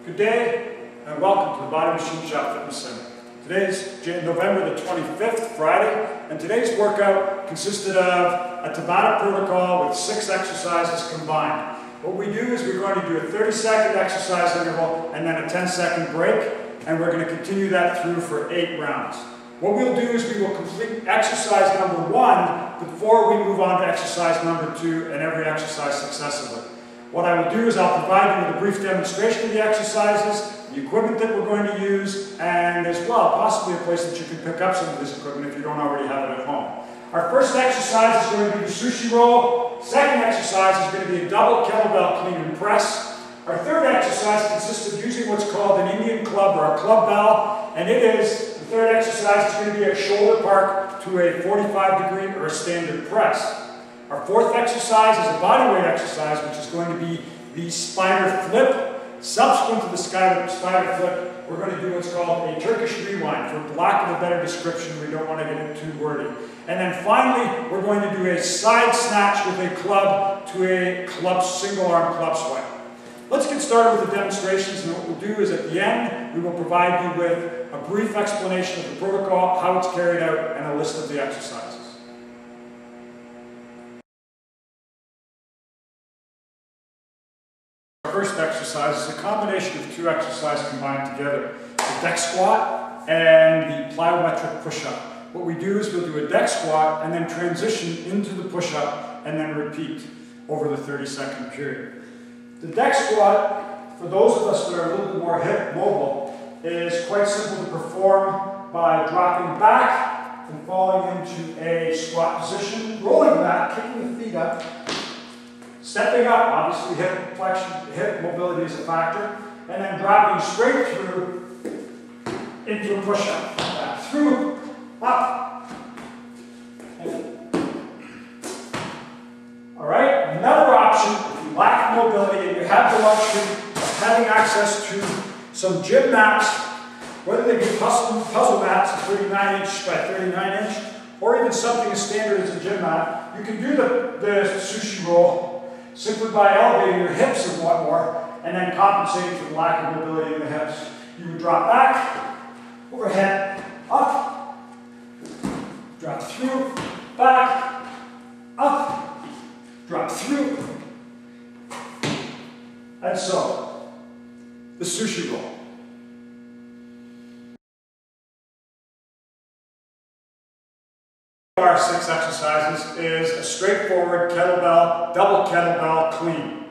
Good day and welcome to the Body Machine Shop Fitness Center. Today's November the 25th, Friday, and today's workout consisted of a Tabata protocol with 6 exercises combined. What we do is we're going to do a 30-second exercise interval and then a 10-second break, and we're going to continue that through for 8 rounds. What we'll do is we will complete exercise number 1 before we move on to exercise number 2 and every exercise successively. What I will do is I'll provide you with a brief demonstration of the exercises, the equipment that we're going to use, and as well, possibly a place that you can pick up some of this equipment if you don't already have it at home. Our first exercise is going to be the sushi roll. Second exercise is going to be a double kettlebell clean and press. Our third exercise consists of using what's called an Indian club or a club bell, and the third exercise is going to be a shoulder park to a 45-degree or a standard press. Our fourth exercise is a bodyweight exercise, which is going to be the spider flip. Subsequent to the spider flip, we're going to do what's called a Turkish rewind. For lack of a better description, we don't want to get it too wordy. And then finally, we're going to do a side snatch with a club to a single arm club swipe. Let's get started with the demonstrations, and what we'll do is at the end, we will provide you with a brief explanation of the protocol, how it's carried out, and a list of the exercises. Our first exercise is a combination of 2 exercises combined together, the deck squat and the plyometric push-up. What we do is we'll do a deck squat and then transition into the push-up and then repeat over the 30-second period. The deck squat, for those of us that are a little bit more hip mobile, is quite simple to perform by dropping back and falling into a squat position, rolling back, kicking the feet up, stepping up, obviously hip flexion, hip mobility is a factor, and then dropping straight through into a push-up. Back through, up. Alright, another option, if you lack mobility and you have the luxury of having access to some gym mats, whether they be puzzle mats, 39-inch by 39-inch, or even something as standard as a gym mat, you can do the sushi roll simply by elevating your hips and whatnot, and then compensating for the lack of mobility in the hips. You would drop back, overhead, up, drop through, back, up, drop through, and so, the sushi roll. Our 6 exercises is a straightforward kettlebell, double kettlebell clean.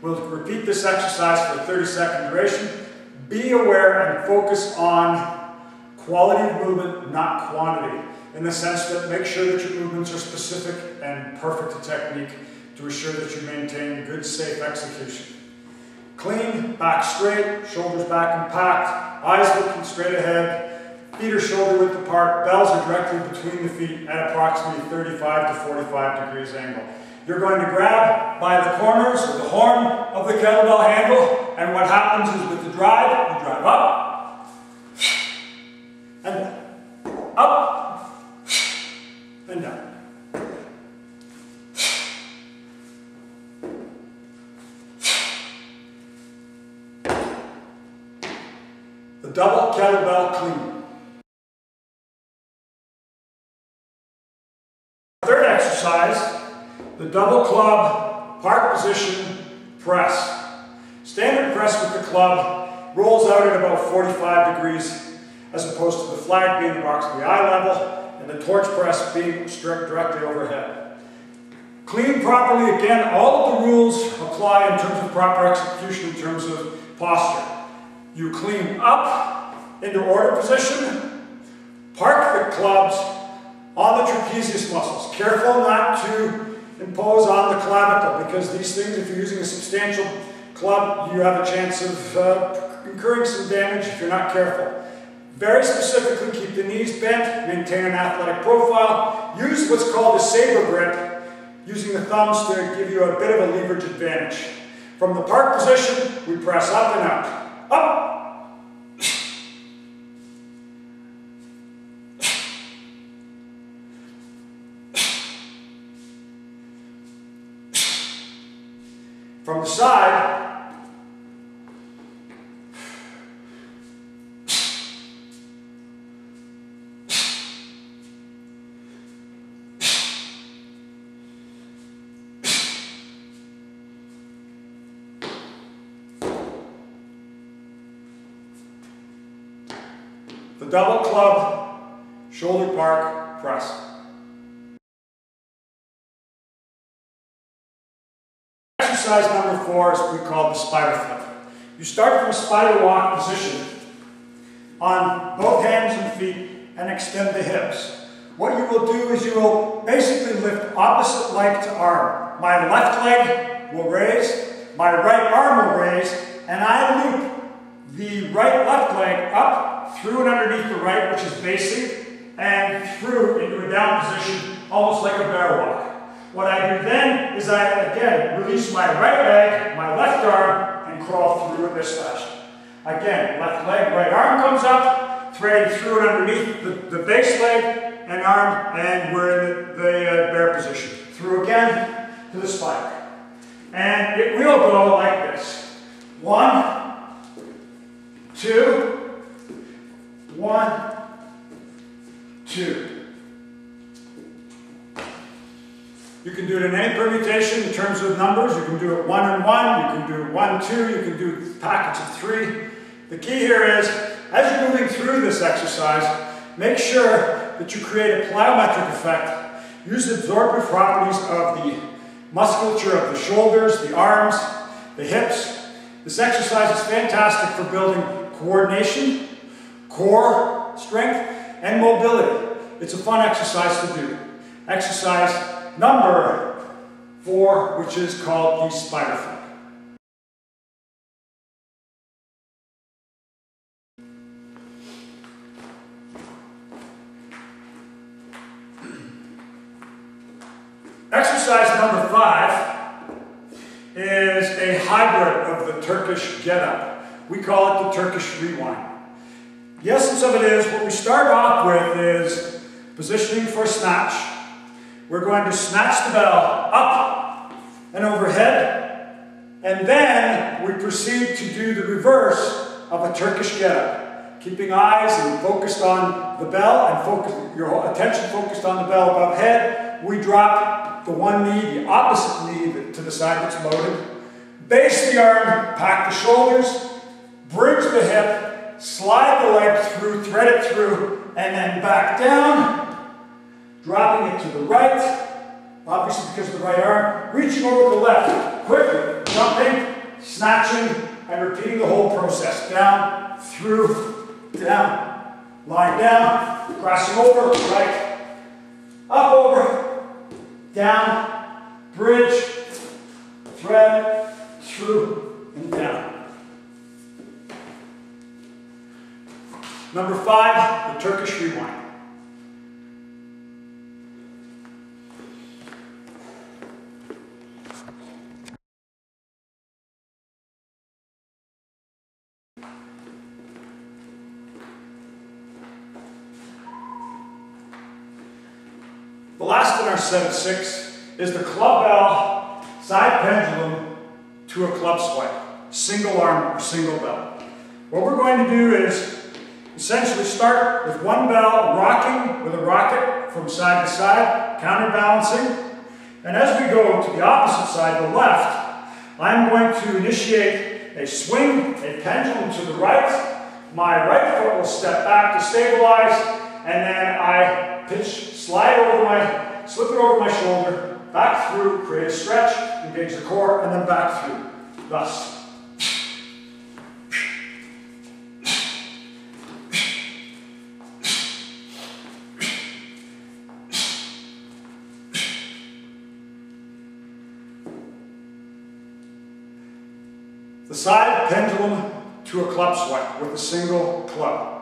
We'll repeat this exercise for a 30-second duration. Be aware and focus on quality of movement, not quantity, in the sense that make sure that your movements are specific and perfect to technique to ensure that you maintain good, safe execution. Clean, back straight, shoulders back and packed, eyes looking straight ahead, feet are shoulder width apart, bells are directly between the feet at approximately 35 to 45 degrees angle. You're going to grab by the corners or the horn of the kettlebell handle, and what happens is with the drive, you drive up, and down, up, and down. The double kettlebell clean. Third exercise, the double club, park position, press. Standard press with the club rolls out at about 45 degrees as opposed to the flag being approximately eye level and the torch press being directly overhead. Clean properly, again, all of the rules apply in terms of proper execution in terms of posture. You clean up into order position, park the clubs on the trapezius muscles. Careful not to impose on the clavicle, because these things, if you're using a substantial club, you have a chance of incurring some damage if you're not careful. Very specifically, keep the knees bent, maintain an athletic profile, use what's called a saber grip, using the thumbs to give you a bit of a leverage advantage. From the park position, we press up and out. Up! From the side, the double club shoulder park press. Exercise number 4 is what we call the spider flip. You start from a spider walk position on both hands and feet and extend the hips. What you will do is you will basically lift opposite leg to arm. My left leg will raise, my right arm will raise, and I loop the left leg up, through and underneath the right, which is basing, and through into a down position, almost like a bear walk. What I do then is I, again, release my right leg, my left arm, and crawl through in this fashion. Again, left leg, right arm comes up, threading through and underneath the base leg and arm, and we're in the bear position. Through again to the spider. And it will go like this. 1, 2, 1, 2. You can do it in any permutation in terms of numbers. You can do it 1 and 1, you can do 1, 2, you can do packets of 3. The key here is, as you're moving through this exercise, make sure that you create a plyometric effect. Use the absorptive properties of the musculature of the shoulders, the arms, the hips. This exercise is fantastic for building coordination, core strength, and mobility. It's a fun exercise to do. Exercise number 4, which is called the spider flip. Exercise number 5 is a hybrid of the Turkish get-up. We call it the Turkish rewind. The essence of it is, what we start off with is positioning for snatch. We're going to snatch the bell up and overhead, and then we proceed to do the reverse of a Turkish get-up. Keeping eyes and focused on the bell and your attention focused on the bell above head, we drop the one knee, the opposite knee to the side that's loaded, base the arm, pack the shoulders, bridge the hip, slide the leg through, thread it through, and then back down, dropping it to the right, obviously because of the right arm, reaching over the left, quickly, jumping, snatching, and repeating the whole process. Down, through, down, lying down, crossing over, right, up over, down, bridge, thread, through, and down. Number 5, the Turkish rewind. The last in our set of 6 is the club bell side pendulum to a club swipe. Single arm or single bell. What we're going to do is essentially start with one bell rocking with a rocket from side to side, counterbalancing. And as we go to the opposite side, the left, I'm going to initiate a swing, a pendulum to the right. My right foot will step back to stabilize, and then I pitch, slip it over my shoulder, back through, create a stretch, engage the core, and then back through. Thus. The side pendulum to a club swipe with a single club.